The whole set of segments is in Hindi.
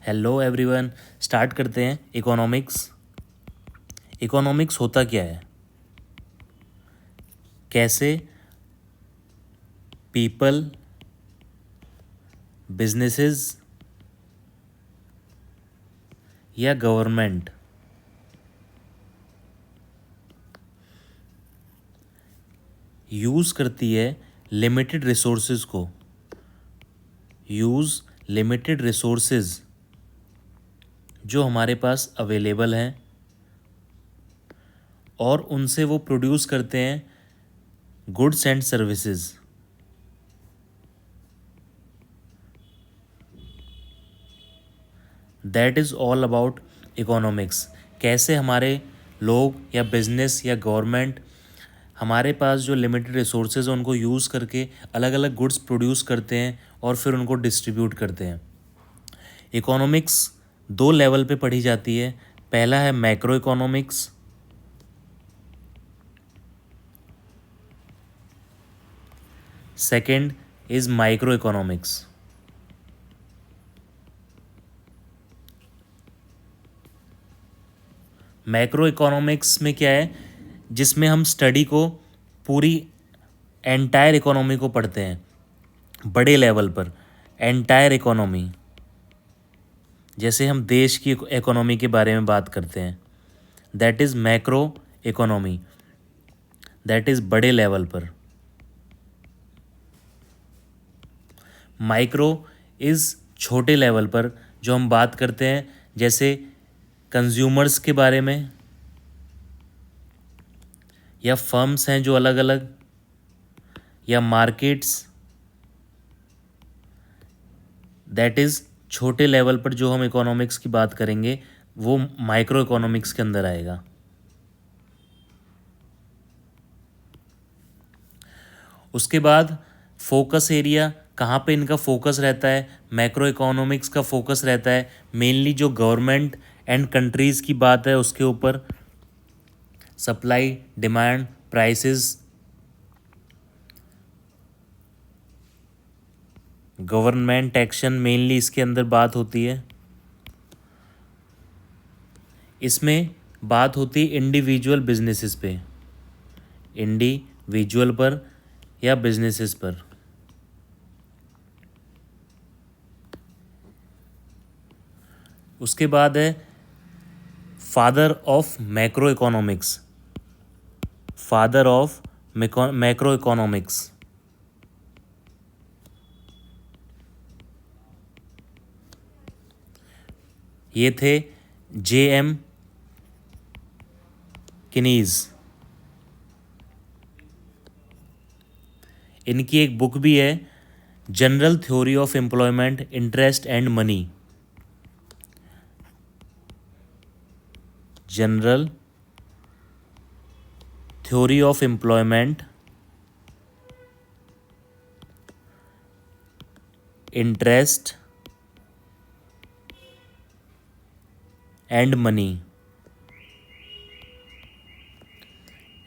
Hello everyone. स्टार्ट करते हैं। इकोनॉमिक्स होता क्या है, कैसे पीपल, बिजनेसेस या गवर्नमेंट यूज़ करती है लिमिटेड रिसोर्सेज जो हमारे पास अवेलेबल हैं और उनसे वो प्रोड्यूस करते हैं goods and services. That is all about economics. कैसे हमारे लोग या बिजनेस या गवर्नमेंट हमारे पास जो लिमिटेड रिसोर्सेज हैं उनको यूज़ करके अलग अलग गुड्स प्रोड्यूस करते हैं और फिर उनको डिस्ट्रीब्यूट करते हैं। इकोनॉमिक्स दो लेवल पे पढ़ी जाती है। पहला है macro economics, second is micro economics. Macro economics में क्या है, जिसमें हम स्टडी को पूरी एंटायर इकोनॉमी को पढ़ते हैं बड़े लेवल पर। एंटायर इकोनॉमी, जैसे हम देश की इकोनॉमी के बारे में बात करते हैं, that is macro economy, that is बड़े लेवल पर। माइक्रो इज़ छोटे लेवल पर, जो हम बात करते हैं जैसे कंज्यूमर्स के बारे में या फर्म्स हैं जो अलग अलग, या मार्केट्स। दैट इज़ छोटे लेवल पर जो हम इकोनॉमिक्स की बात करेंगे वो माइक्रो इकोनॉमिक्स के अंदर आएगा। उसके बाद फोकस एरिया, कहाँ पे इनका फोकस रहता है। मैक्रो इकोनॉमिक्स का फोकस रहता है मेनली जो गवर्नमेंट एंड कंट्रीज़ की बात है उसके ऊपर। Supply, demand, prices, government action mainly इसके अंदर बात होती है। इसमें बात होती है इंडिविजुअल बिजनेसेस पे, इंडिविजुअल पर या बिजनेसेस पर। उसके बाद है father of macro economics, father of macro economics. ये थे J.M. किनीज। इनकी एक बुक भी है, general theory of employment, interest and money. General theory of employment, interest and money.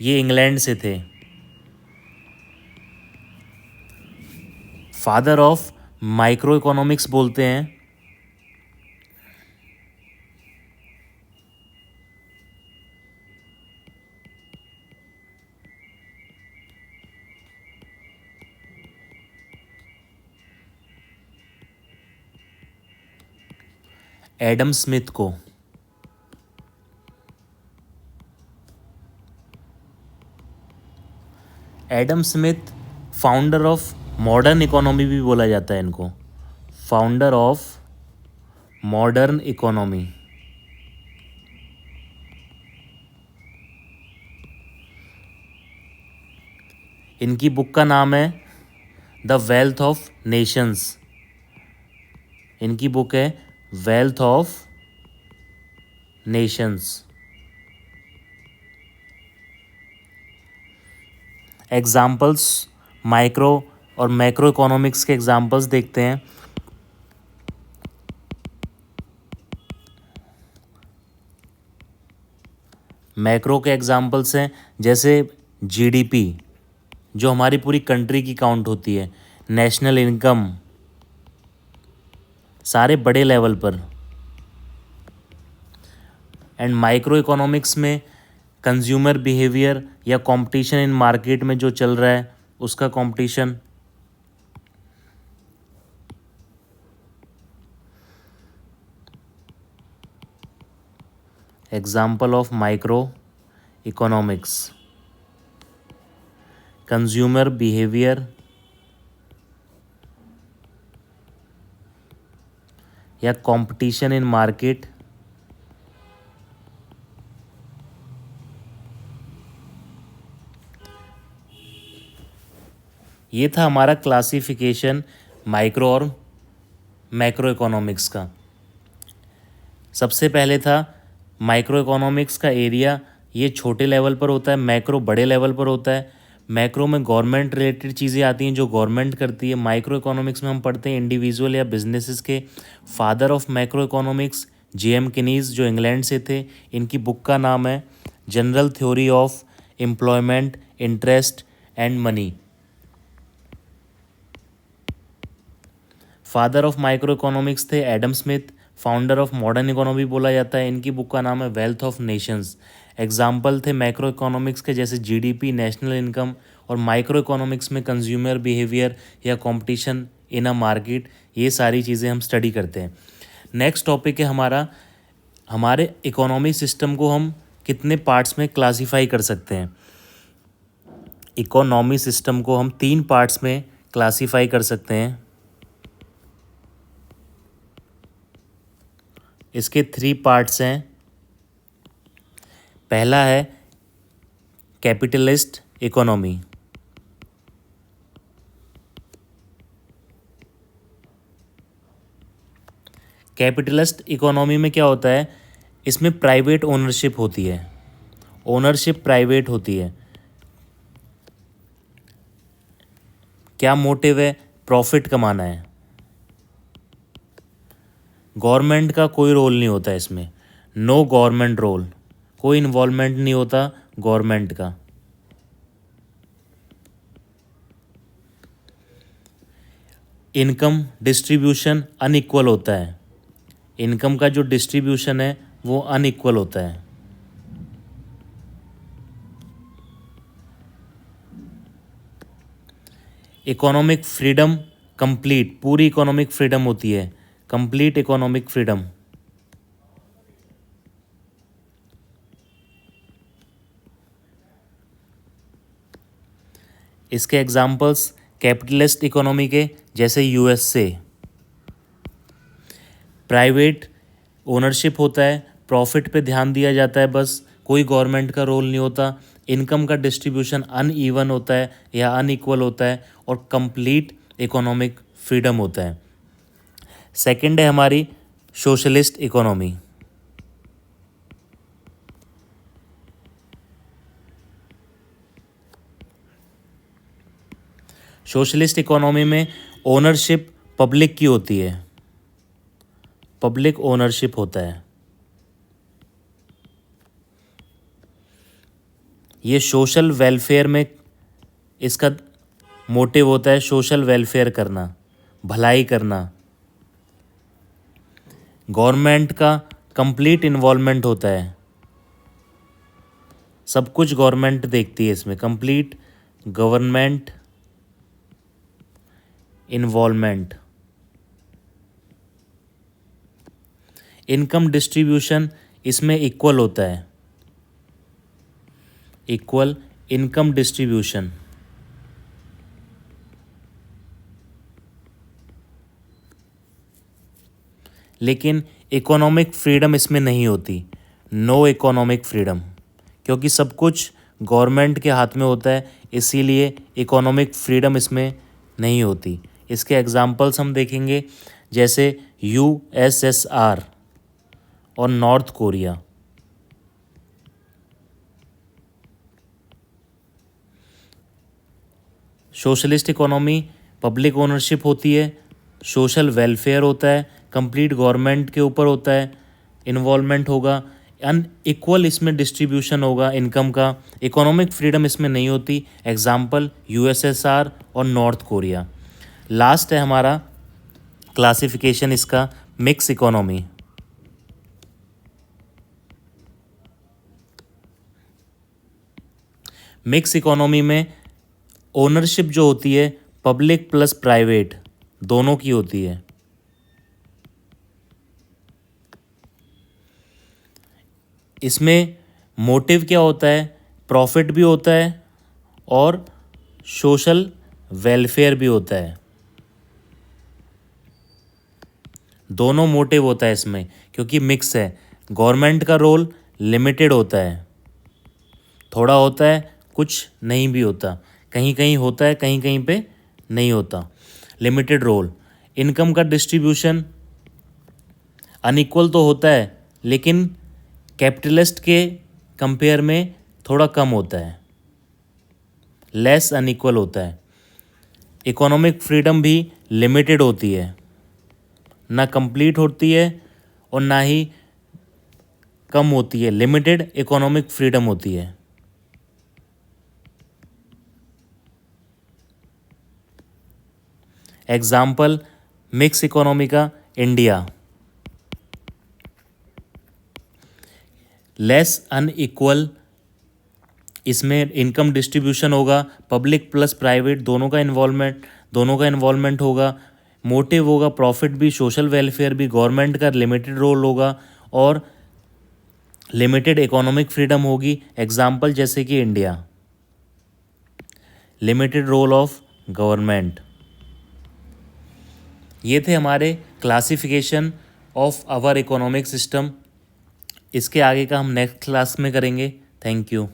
ये इंग्लैंड से थे। फादर ऑफ माइक्रो इकोनॉमिक्स बोलते हैं एडम स्मिथ को। Adam Smith founder of modern economy भी बोला जाता है इनको, फाउंडर ऑफ मॉडर्न इकोनॉमी। इनकी बुक का नाम है द वेल्थ ऑफ नेशंस। इनकी बुक है wealth of Nations. Examples micro और मैक्रो इकोनॉमिक्स के एग्जाम्पल्स देखते हैं। मैक्रो के एग्जाम्पल्स हैं जैसे जीडीपी, जो हमारी पूरी कंट्री की काउंट होती है, नेशनल इनकम, सारे बड़े लेवल पर। एंड माइक्रो इकोनॉमिक्स में कंज्यूमर बिहेवियर या कंपटीशन इन मार्केट में जो चल रहा है उसका competition. Example of micro economics, consumer behaviour या कंपटीशन इन मार्केट, ये था हमारा क्लासिफिकेशन माइक्रो और मैक्रो इकोनॉमिक्स का। सबसे पहले था माइक्रो इकोनॉमिक्स का एरिया, ये छोटे लेवल पर होता है, मैक्रो बड़े लेवल पर होता है। मैक्रो में गवर्नमेंट रिलेटेड चीज़ें आती हैं जो गवर्नमेंट करती है। माइक्रो इकोनॉमिक्स में हम पढ़ते हैं इंडिविजुअल या बिजनेसेस के। Father of macro economics J.M. Keynes जो इंग्लैंड से थे, इनकी बुक का नाम है general theory of employment, interest and money. Father of micro economics थे Adam Smith, founder of modern economy बोला जाता है। इनकी बुक का नाम है वेल्थ ऑफ नेशंस। एग्जाम्पल थे मैक्रो इकोनॉमिक्स के जैसे GDP, नेशनल इनकम, और माइक्रो इकोनॉमिक्स में कंज्यूमर बिहेवियर या कंपटीशन इन अ मार्केट। ये सारी चीज़ें हम स्टडी करते हैं। नेक्स्ट टॉपिक है हमारा, हमारे इकोनॉमी सिस्टम को हम कितने पार्ट्स में क्लासीफाई कर सकते हैं। इकोनॉमी सिस्टम को हम 3 पार्ट्स में क्लासीफाई कर सकते हैं। इसके 3 पार्ट्स हैं। पहला है कैपिटलिस्ट इकोनॉमी। कैपिटलिस्ट इकोनॉमी में क्या होता है, इसमें प्राइवेट ओनरशिप होती है, ओनरशिप प्राइवेट होती है। क्या मोटिव है, प्रॉफिट कमाना है। गवर्नमेंट का कोई रोल नहीं होता इसमें, नो गवर्नमेंट रोल, कोई इन्वॉल्वमेंट नहीं होता गवर्नमेंट का। इनकम डिस्ट्रीब्यूशन अनइक्वल होता है, इनकम का जो डिस्ट्रीब्यूशन है वो अनइक्वल होता है। इकोनॉमिक फ्रीडम कंप्लीट, पूरी इकोनॉमिक फ्रीडम होती है, कंप्लीट इकोनॉमिक फ्रीडम। इसके एग्जाम्पल्स कैपिटलिस्ट इकोनॉमी के जैसे USA, प्राइवेट ओनरशिप होता है, प्रॉफिट पे ध्यान दिया जाता है बस, कोई गवर्नमेंट का रोल नहीं होता। इनकम का डिस्ट्रीब्यूशन अनइवन होता है या अनइक्वल होता है, और कंप्लीट इकोनॉमिक फ्रीडम होता है। सेकंड है हमारी सोशलिस्ट इकोनॉमी। सोशलिस्ट इकोनॉमी में ओनरशिप पब्लिक की होती है, पब्लिक ओनरशिप होता है। ये सोशल वेलफेयर में इसका मोटिव होता है, सोशल वेलफेयर करना, भलाई करना। गवर्नमेंट का कंप्लीट इन्वॉल्वमेंट होता है, सब कुछ गवर्नमेंट देखती है इसमें, complete government involvement. Income distribution इसमें इक्वल होता है, इक्वल इनकम डिस्ट्रीब्यूशन। लेकिन इकोनॉमिक फ्रीडम इसमें नहीं होती, नो इकोनॉमिक फ्रीडम, क्योंकि सब कुछ गवर्नमेंट के हाथ में होता है, इसीलिए इकोनॉमिक फ्रीडम इसमें नहीं होती। इसके एग्जाम्पल्स हम देखेंगे जैसे USSR और north Korea. Socialist economy public ownership होती है, सोशल वेलफेयर होता है, कंप्लीट गवर्नमेंट के ऊपर होता है, इन्वॉल्वमेंट होगा, अनइक्वल इसमें डिस्ट्रीब्यूशन होगा इनकम का, इकोनॉमिक फ्रीडम इसमें नहीं होती। एग्जाम्पल USSR और नॉर्थ कोरिया। लास्ट है हमारा क्लासिफिकेशन इसका, मिक्स इकोनॉमी। मिक्स इकोनॉमी में ओनरशिप जो होती है पब्लिक प्लस प्राइवेट दोनों की होती है। इसमें मोटिव क्या होता है, प्रॉफिट भी होता है और सोशल वेलफेयर भी होता है। दोनों मोटिव होता है इसमें, क्योंकि मिक्स है। गवर्नमेंट का रोल लिमिटेड होता है, थोड़ा होता है, कुछ नहीं भी होता, कहीं कहीं होता है, कहीं कहीं पे नहीं होता। Limited role. इनकम का डिस्ट्रीब्यूशन अनइक्वल तो होता है, लेकिन कैपिटलिस्ट के कंपेयर में थोड़ा कम होता है, लेस अनइक्वल होता है। इकोनॉमिक फ्रीडम भी लिमिटेड होती है, ना कंप्लीट होती है और ना ही कम होती है, लिमिटेड इकोनॉमिक फ्रीडम होती है। एग्जाम्पल मिक्स इकोनॉमी का इंडिया। लेस अनइक्वल, इसमें इनकम डिस्ट्रीब्यूशन होगा, पब्लिक प्लस प्राइवेट दोनों का इन्वॉल्वमेंट होगा, मोटिव होगा प्रॉफिट भी, सोशल वेलफेयर भी, गवर्नमेंट का लिमिटेड रोल होगा और लिमिटेड इकोनॉमिक फ्रीडम होगी। एग्जाम्पल जैसे कि India, limited role of government. ये थे हमारे classification of our economic system. इसके आगे का हम नेक्स्ट क्लास में करेंगे। Thank you.